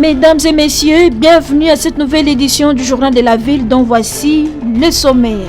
Mesdames et messieurs, bienvenue à cette nouvelle édition du Journal de la Ville dont voici le sommaire.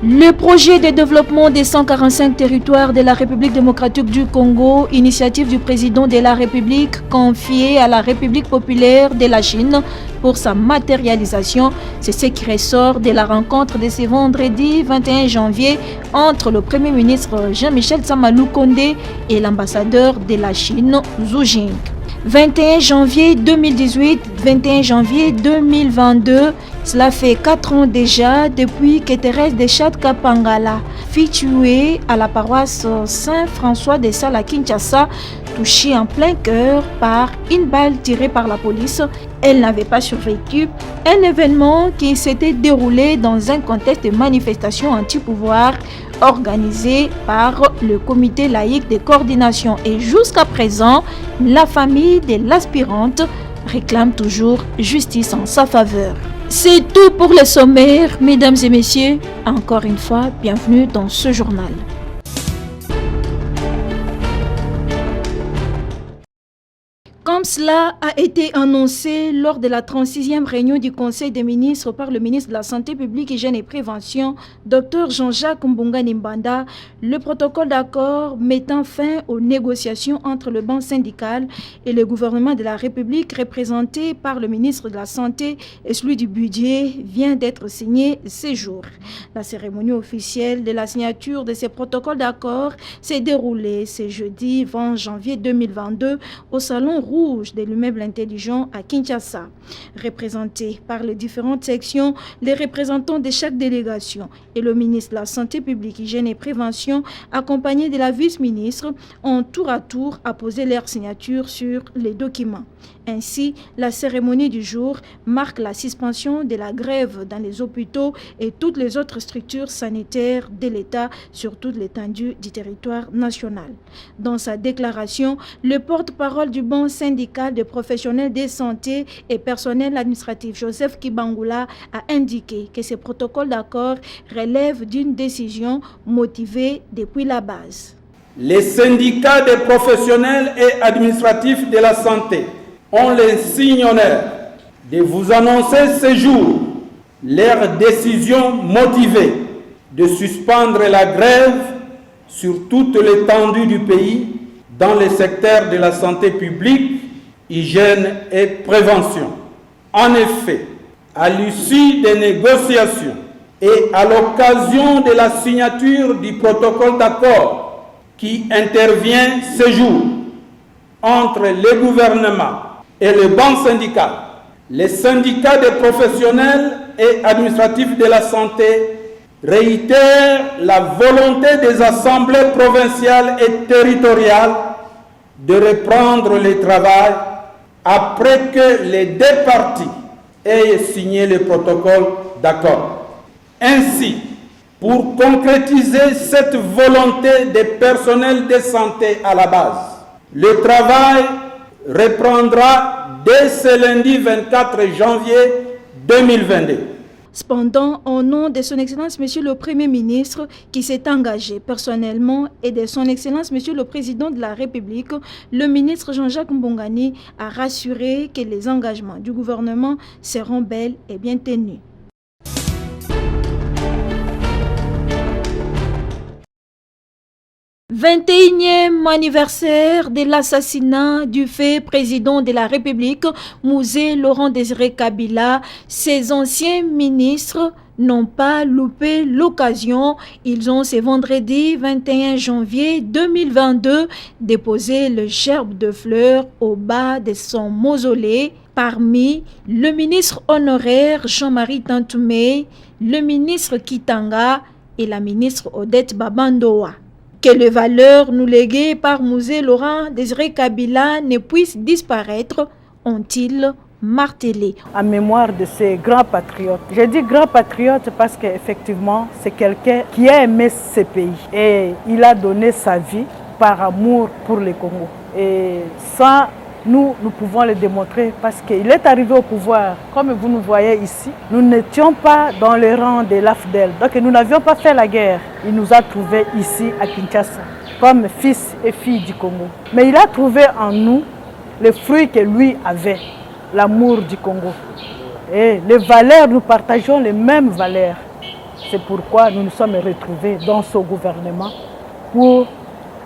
Le projet de développement des 145 territoires de la République démocratique du Congo, initiative du président de la République confiée à la République populaire de la Chine pour sa matérialisation, c'est ce qui ressort de la rencontre de ce vendredi 21 janvier entre le Premier ministre Jean-Michel Sama Lukonde et l'ambassadeur de la Chine, Zhu Jing. 21 janvier 2018, 21 janvier 2022, cela fait 4 ans déjà depuis que Thérèse de Kapangala, fille tuée à la paroisse Saint-François de Sales à Kinshasa, touchée en plein cœur par une balle tirée par la police. Elle n'avait pas survécu. Un événement qui s'était déroulé dans un contexte de manifestation anti-pouvoir organisé par le comité laïque de coordination. Et jusqu'à présent, la famille de l'aspirante réclame toujours justice en sa faveur. C'est tout pour le sommaire, mesdames et messieurs. Encore une fois, bienvenue dans ce journal. Comme cela a été annoncé lors de la 36e réunion du Conseil des ministres par le ministre de la Santé publique, Hygiène et Prévention, Dr Jean-Jacques Mbonga Nimbanda, le protocole d'accord mettant fin aux négociations entre le banc syndical et le gouvernement de la République représenté par le ministre de la Santé et celui du budget vient d'être signé ces jours. La cérémonie officielle de la signature de ces protocoles d'accord s'est déroulée ce jeudi 20 janvier 2022 au Salon Rouge de l'immeuble intelligent à Kinshasa. Représentés par les différentes sections, les représentants de chaque délégation et le ministre de la Santé publique, Hygiène et Prévention, accompagnés de la vice-ministre, ont tour à tour apposé leur signature sur les documents. Ainsi, la cérémonie du jour marque la suspension de la grève dans les hôpitaux et toutes les autres structures sanitaires de l'État sur toute l'étendue du territoire national. Dans sa déclaration, le porte-parole du banc syndical de professionnels de santé et personnel administratif, Joseph Kibangula, a indiqué que ce protocole d'accord relève d'une décision motivée depuis la base. Les syndicats des professionnels et administratifs de la santé ont l'insigne honneur de vous annoncer ce jour leur décision motivée de suspendre la grève sur toute l'étendue du pays dans le secteur de la santé publique, hygiène et prévention. En effet, à l'issue des négociations et à l'occasion de la signature du protocole d'accord qui intervient ce jour entre le gouvernement et le banc syndical, les syndicats des professionnels et administratifs de la santé réitèrent la volonté des assemblées provinciales et territoriales de reprendre le travail après que les deux parties aient signé le protocole d'accord. Ainsi, pour concrétiser cette volonté des personnels de santé à la base, le travail reprendra dès ce lundi 24 janvier 2022. Cependant, au nom de son Excellence Monsieur le Premier ministre qui s'est engagé personnellement et de son Excellence Monsieur le Président de la République, le ministre Jean-Jacques Mbongani a rassuré que les engagements du gouvernement seront bel et bien tenus. « 21e anniversaire de l'assassinat du fait président de la République, Mouzé Laurent-Désiré Kabila. Ses anciens ministres n'ont pas loupé l'occasion. Ils ont ce vendredi 21 janvier 2022 déposé le gerbe de fleurs au bas de son mausolée. Parmi le ministre honoraire Jean-Marie Tantoumé, le ministre Kitanga et la ministre Odette Babandoa. Que les valeurs nous léguées par Mouzé Laurent-Désiré Kabila ne puissent disparaître, ont-ils martelé. En mémoire de ces grands patriotes. J'ai dit grand patriote parce qu'effectivement, c'est quelqu'un qui a aimé ce pays. Et il a donné sa vie par amour pour le Congo. Et ça, nous pouvons le démontrer parce qu'il est arrivé au pouvoir. Comme vous nous voyez ici, nous n'étions pas dans le rang de l'AFDEL. Donc nous n'avions pas fait la guerre. Il nous a trouvés ici à Kinshasa, comme fils et filles du Congo. Mais il a trouvé en nous les fruits que lui avait. l'amour du Congo. Et les valeurs, nous partageons les mêmes valeurs. C'est pourquoi nous nous sommes retrouvés dans ce gouvernement pour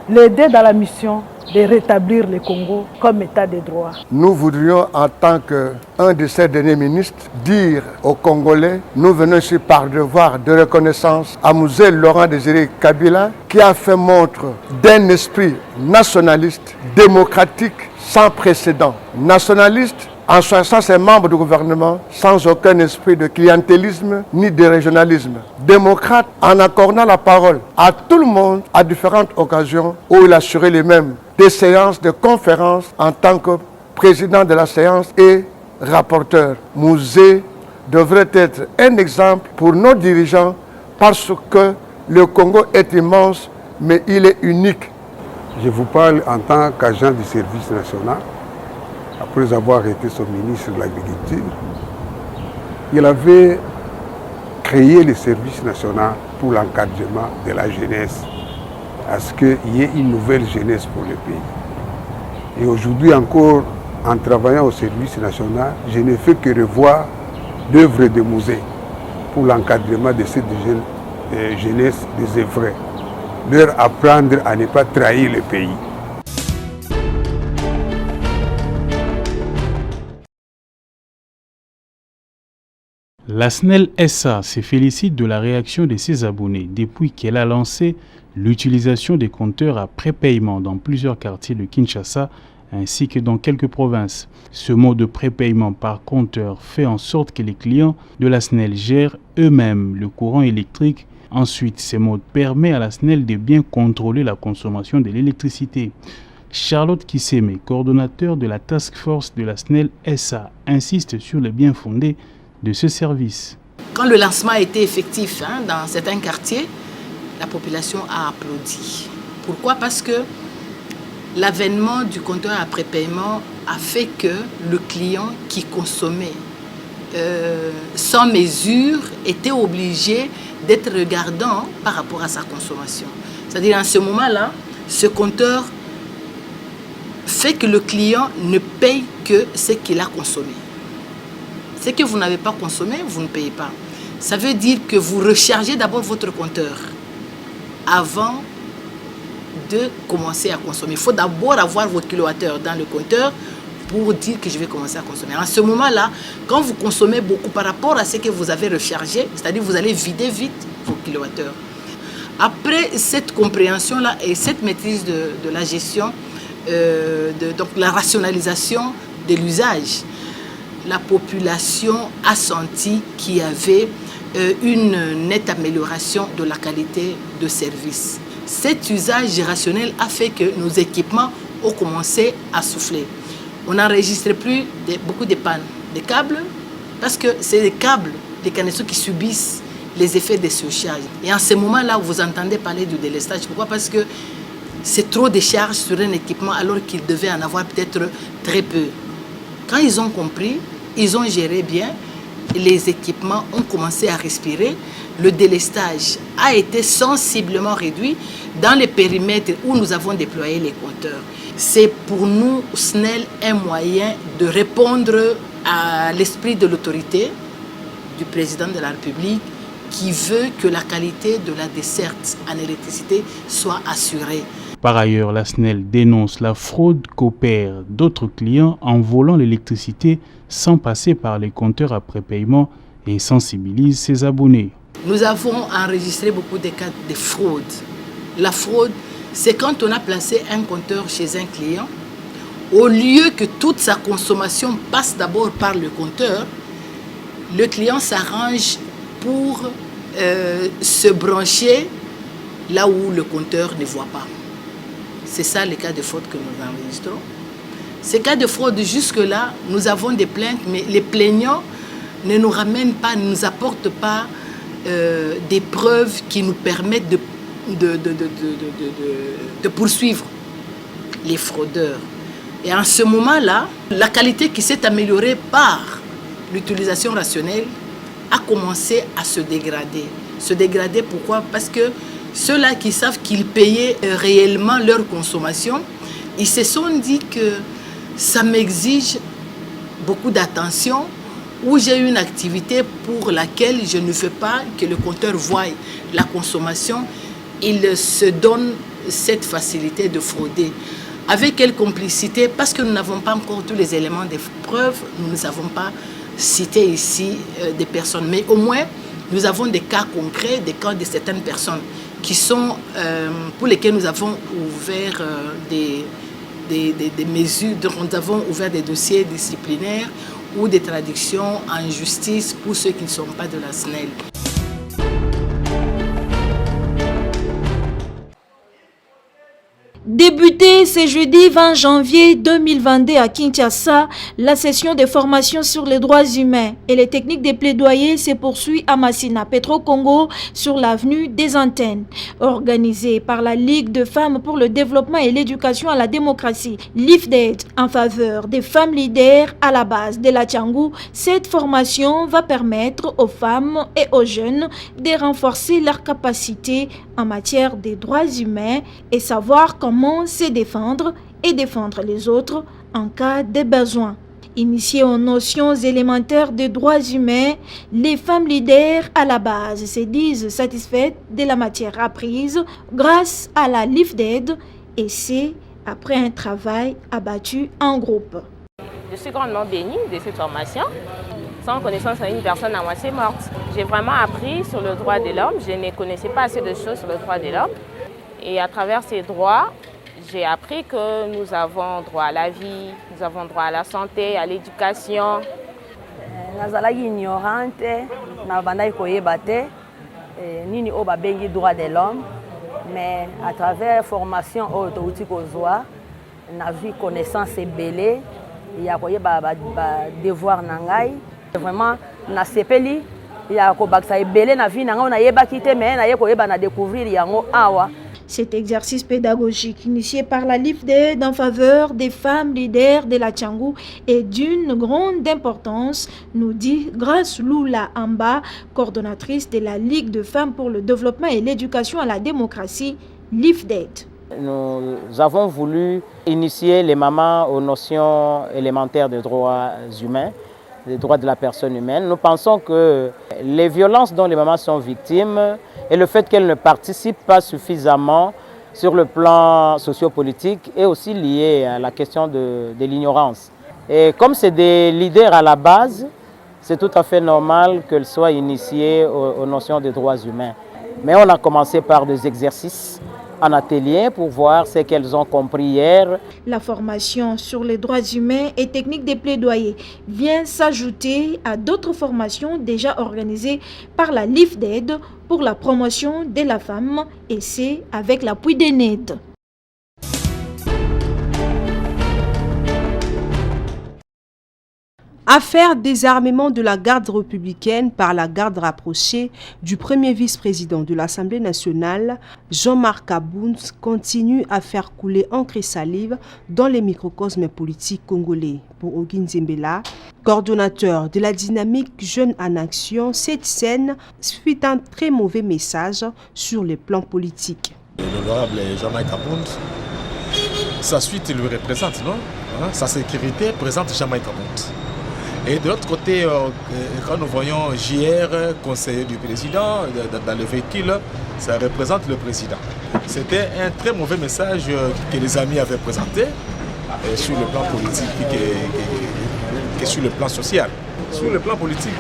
l'aider dans la mission de rétablir le Congo comme État de droit. Nous voudrions, en tant qu'un de ces derniers ministres, dire aux Congolais, nous venons ici par devoir de reconnaissance à Mzee Laurent Désiré Kabila, qui a fait montre d'un esprit nationaliste, démocratique, sans précédent. Nationaliste, en choisissant ses membres du gouvernement sans aucun esprit de clientélisme ni de régionalisme. Démocrate, en accordant la parole à tout le monde à différentes occasions où il assurait les mêmes des séances de conférences en tant que président de la séance et rapporteur. Mzee devrait être un exemple pour nos dirigeants parce que le Congo est immense, mais il est unique. Je vous parle en tant qu'agent du service national. Après avoir été son ministre de l'Agriculture, il avait créé le service national pour l'encadrement de la jeunesse, à ce qu'il y ait une nouvelle jeunesse pour le pays. Et aujourd'hui encore, en travaillant au service national, je ne fais que revoir l'œuvre de Mzee pour l'encadrement de cette jeunesse désœuvrée, leur apprendre à ne pas trahir le pays. La SNEL SA se félicite de la réaction de ses abonnés depuis qu'elle a lancé l'utilisation des compteurs à prépaiement dans plusieurs quartiers de Kinshasa ainsi que dans quelques provinces. Ce mode de prépaiement par compteur fait en sorte que les clients de la SNEL gèrent eux-mêmes le courant électrique. Ensuite, ce mode permet à la SNEL de bien contrôler la consommation de l'électricité. Charlotte Kisseme, coordonnateur de la task force de la SNEL SA, insiste sur le bien fondé de ce service. Quand le lancement a été effectif dans certains quartiers, la population a applaudi. Pourquoi? Parce que l'avènement du compteur à prépaiement a fait que le client qui consommait sans mesure était obligé d'être regardant par rapport à sa consommation. C'est-à-dire, en ce moment-là, ce compteur fait que le client ne paye que ce qu'il a consommé. Ce que vous n'avez pas consommé, vous ne payez pas. Ça veut dire que vous rechargez d'abord votre compteur avant de commencer à consommer. Il faut d'abord avoir vos kilowattheures dans le compteur pour dire que je vais commencer à consommer. En ce moment-là, quand vous consommez beaucoup par rapport à ce que vous avez rechargé, c'est-à-dire vous allez vider vite vos kilowattheures. Après cette compréhension-là et cette maîtrise de la gestion, donc la rationalisation de l'usage, la population a senti qu'il y avait une nette amélioration de la qualité de service. Cet usage rationnel a fait que nos équipements ont commencé à souffler. On n'enregistrait plus beaucoup de pannes de câbles parce que c'est les câbles, les canissons qui subissent les effets de surcharge. Et en ce moment-là, vous entendez parler du délestage. Pourquoi? Parce que c'est trop de charges sur un équipement alors qu'il devait en avoir peut-être très peu. Quand ils ont compris, ils ont géré bien, les équipements ont commencé à respirer, le délestage a été sensiblement réduit dans les périmètres où nous avons déployé les compteurs. C'est pour nous, SNEL, un moyen de répondre à l'esprit de l'autorité du président de la République qui veut que la qualité de la desserte en électricité soit assurée. Par ailleurs, la SNEL dénonce la fraude qu'opèrent d'autres clients en volant l'électricité sans passer par les compteurs à prépaiement et sensibilise ses abonnés. Nous avons enregistré beaucoup de cas de fraude. La fraude, c'est quand on a placé un compteur chez un client, au lieu que toute sa consommation passe d'abord par le compteur, le client s'arrange pour se brancher là où le compteur ne voit pas. C'est ça le cas de fraude que nous enregistrons. Ces cas de fraude, jusque-là, nous avons des plaintes, mais les plaignants ne nous ramènent pas, ne nous apportent pas des preuves qui nous permettent de poursuivre les fraudeurs. Et en ce moment-là, la qualité qui s'est améliorée par l'utilisation rationnelle a commencé à se dégrader. Se dégrader pourquoi? Parce que ceux-là qui savent qu'ils payaient réellement leur consommation, ils se sont dit que ça m'exige beaucoup d'attention, où j'ai une activité pour laquelle je ne veux pas que le compteur voie la consommation, il se donne cette facilité de frauder. Avec quelle complicité? Parce que nous n'avons pas encore tous les éléments de preuve, nous ne savons pas citer ici des personnes, mais au moins nous avons des cas concrets, des cas de certaines personnes qui sont, pour lesquelles nous avons ouvert des mesures, nous avons ouvert des dossiers disciplinaires ou des traductions en justice pour ceux qui ne sont pas de la SNEL. Débuté ce jeudi 20 janvier 2022 à Kinshasa, la session de formation sur les droits humains et les techniques de plaidoyer se poursuit à Massina, Petro-Congo, sur l'avenue des Antennes. Organisée par la Ligue de femmes pour le développement et l'éducation à la démocratie, l'IFDED, en faveur des femmes leaders à la base de la Tchangou, cette formation va permettre aux femmes et aux jeunes de renforcer leurs capacités en matière des droits humains et savoir comment se défendre et défendre les autres en cas de besoin. Initiées aux notions élémentaires des droits humains, les femmes leaders à la base se disent satisfaites de la matière apprise grâce à la LIFDED et c'est après un travail abattu en groupe. Je suis grandement bénie de cette formation. Sans connaissance à une personne à moitié morte. J'ai vraiment appris sur le droit de l'homme. Je ne connaissais pas assez de choses sur le droit de l'homme. Et à travers ces droits, j'ai appris que nous avons droit à la vie, nous avons droit à la santé, à l'éducation. Nazalaki ignorante, nabandaki koyeba te, nini o babengi droit de l'homme, mais à travers formation oyo touti kozwa, nazwi connaissance ebele ya koyeba ba devoir na ngai. Vraiment nasepeli ya kobakisa ebele na vie na ngai nayebaki te mais naye koyeba na découvrir yango awa. Cet exercice pédagogique initié par la LIFDED en faveur des femmes leaders de la Tchangou est d'une grande importance, nous dit Grace Lula Amba, coordonnatrice de la Ligue de femmes pour le développement et l'éducation à la démocratie, LIFDED. Nous avons voulu initier les mamans aux notions élémentaires des droits humains, des droits de la personne humaine. Nous pensons que les violences dont les mamans sont victimes et le fait qu'elles ne participent pas suffisamment sur le plan sociopolitique est aussi lié à la question de l'ignorance. Et comme c'est des leaders à la base, c'est tout à fait normal qu'elles soient initiées aux notions des droits humains. Mais on a commencé par des exercices en atelier pour voir ce qu'elles ont compris hier. La formation sur les droits humains et techniques de plaidoyer vient s'ajouter à d'autres formations déjà organisées par la LIFDED pour la promotion de la femme et c'est avec l'appui des NED. Affaire désarmement de la garde républicaine par la garde rapprochée du premier vice-président de l'Assemblée nationale, Jean-Marc Kabouns, continue à faire couler encre et salive dans les microcosmes politiques congolais. Pour Ogin Zembela, coordonnateur de la dynamique Jeunes en Action, cette scène suit un très mauvais message sur le plan politique. L'honorable Jean-Marc Kabouns, sa suite lui représente, non? Sa sécurité présente Jean-Marc Kabouns. Et de l'autre côté, quand nous voyons JR, conseiller du président, dans le véhicule, ça représente le président. C'était un très mauvais message que les amis avaient présenté sur le plan politique et sur le plan social. Sur le plan politique,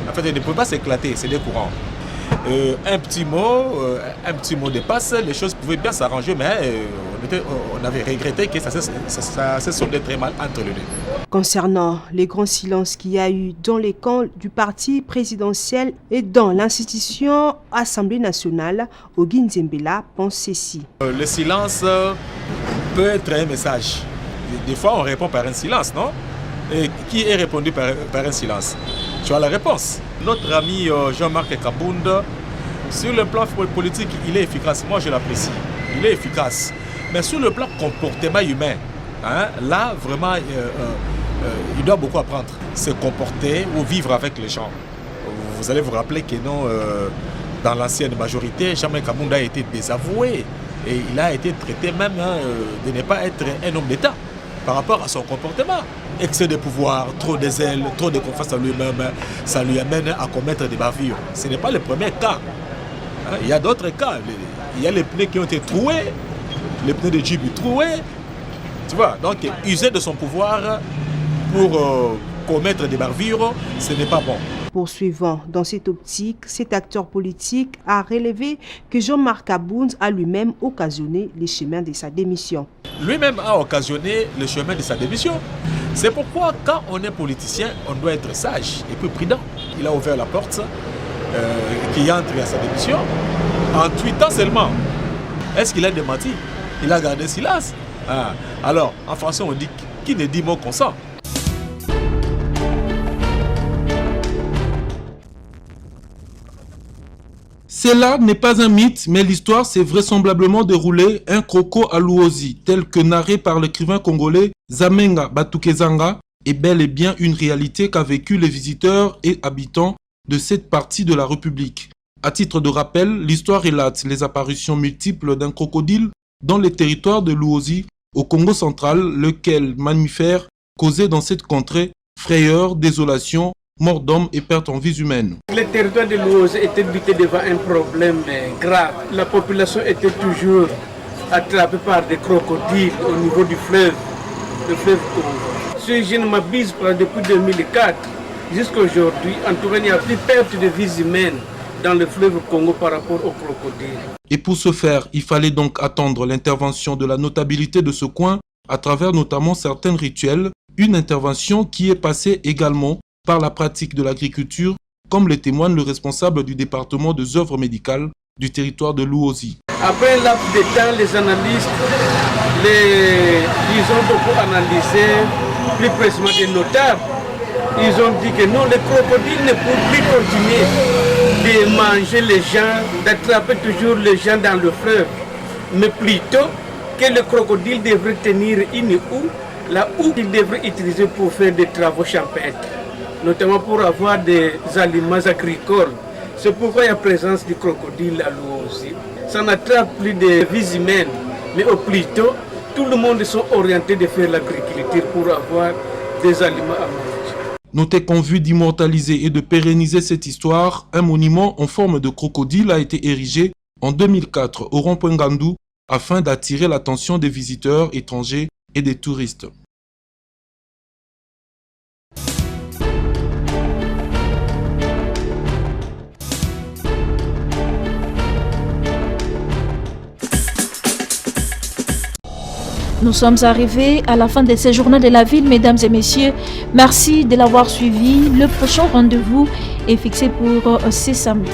en fait, il ne peut pas s'éclater, c'est des courants. Un petit mot dépasse, les choses pouvaient bien s'arranger, mais on avait regretté que ça se soldait très mal entre les deux. Concernant les grands silences qu'il y a eu dans les camps du parti présidentiel et dans l'institution Assemblée nationale, Ogin Zembela pense ceci. Le silence peut être un message. Des fois, on répond par un silence, non? Et qui est répondu par un silence? Tu as la réponse. Notre ami Jean-Marc Kabouns, sur le plan politique, il est efficace. Moi, je l'apprécie. Il est efficace. Mais sur le plan comportement humain, là, vraiment, il doit beaucoup apprendre. Se comporter ou vivre avec les gens. Vous allez vous rappeler que non, dans l'ancienne majorité, Jean-Marc Kabouns a été désavoué. Et il a été traité même de ne pas être un homme d'État. par rapport à son comportement. Excès de pouvoir, trop de zèle, trop de confiance en lui-même, ça lui amène à commettre des bavures. Ce n'est pas le premier cas. Il y a d'autres cas. Il y a les pneus qui ont été troués, les pneus de Jeep troués. Tu vois, donc user de son pouvoir pour commettre des bavures, ce n'est pas bon. Poursuivant dans cette optique, cet acteur politique a relevé que Jean-Marc Aboun a lui-même occasionné les chemins de sa démission. Lui-même a occasionné le chemin de sa démission. C'est pourquoi quand on est politicien, on doit être sage et peu prudent. Il a ouvert la porte qui entre à sa démission en tweetant seulement. Est-ce qu'il a démenti? Il a gardé silence. Alors, en français, on dit qui ne dit mot consent. Cela n'est pas un mythe, mais l'histoire s'est vraisemblablement déroulée un croco à Luozi, tel que narré par l'écrivain congolais Zamenga Batukezanga, est bel et bien une réalité qu'a vécu les visiteurs et habitants de cette partie de la République. À titre de rappel, l'histoire relate les apparitions multiples d'un crocodile dans les territoires de Luozi, au Congo central, lequel mammifère causait dans cette contrée frayeur, désolation, mort d'hommes et perte en vies humaines. Les territoires de Luozi étaient butés devant un problème grave. La population était toujours attrapée par des crocodiles au niveau du fleuve, le fleuve Congo. Si je ne m'abuse pas, depuis 2004 jusqu'à aujourd'hui, en tout cas, il n'y a plus de perte de vies humaines dans le fleuve Congo par rapport aux crocodiles. Et pour ce faire, il fallait donc attendre l'intervention de la notabilité de ce coin à travers notamment certains rituels, une intervention qui est passée également par la pratique de l'agriculture, comme le témoigne le responsable du département des œuvres médicales du territoire de Luozi. Après un laps de temps, les analystes, ils ont beaucoup analysé, plus précisément des notables. Ils ont dit que non, les crocodiles ne peuvent plus continuer de manger les gens, d'attraper toujours les gens dans le fleuve, mais plutôt que le crocodile devrait tenir une houe, la houe qu'il devrait utiliser pour faire des travaux champêtres, notamment pour avoir des aliments agricoles. C'est pourquoi il y a présence du crocodile à Luozi. Ça n'attrape plus de vies humaines, mais au plutôt, tout le monde sont orientés de faire l'agriculture pour avoir des aliments à manger. Notez qu'en vue d'immortaliser et de pérenniser cette histoire, un monument en forme de crocodile a été érigé en 2004 au rond-point Gandou afin d'attirer l'attention des visiteurs étrangers et des touristes. Nous sommes arrivés à la fin de ce journal de la ville, mesdames et messieurs. Merci de l'avoir suivi. Le prochain rendez-vous est fixé pour ce samedi.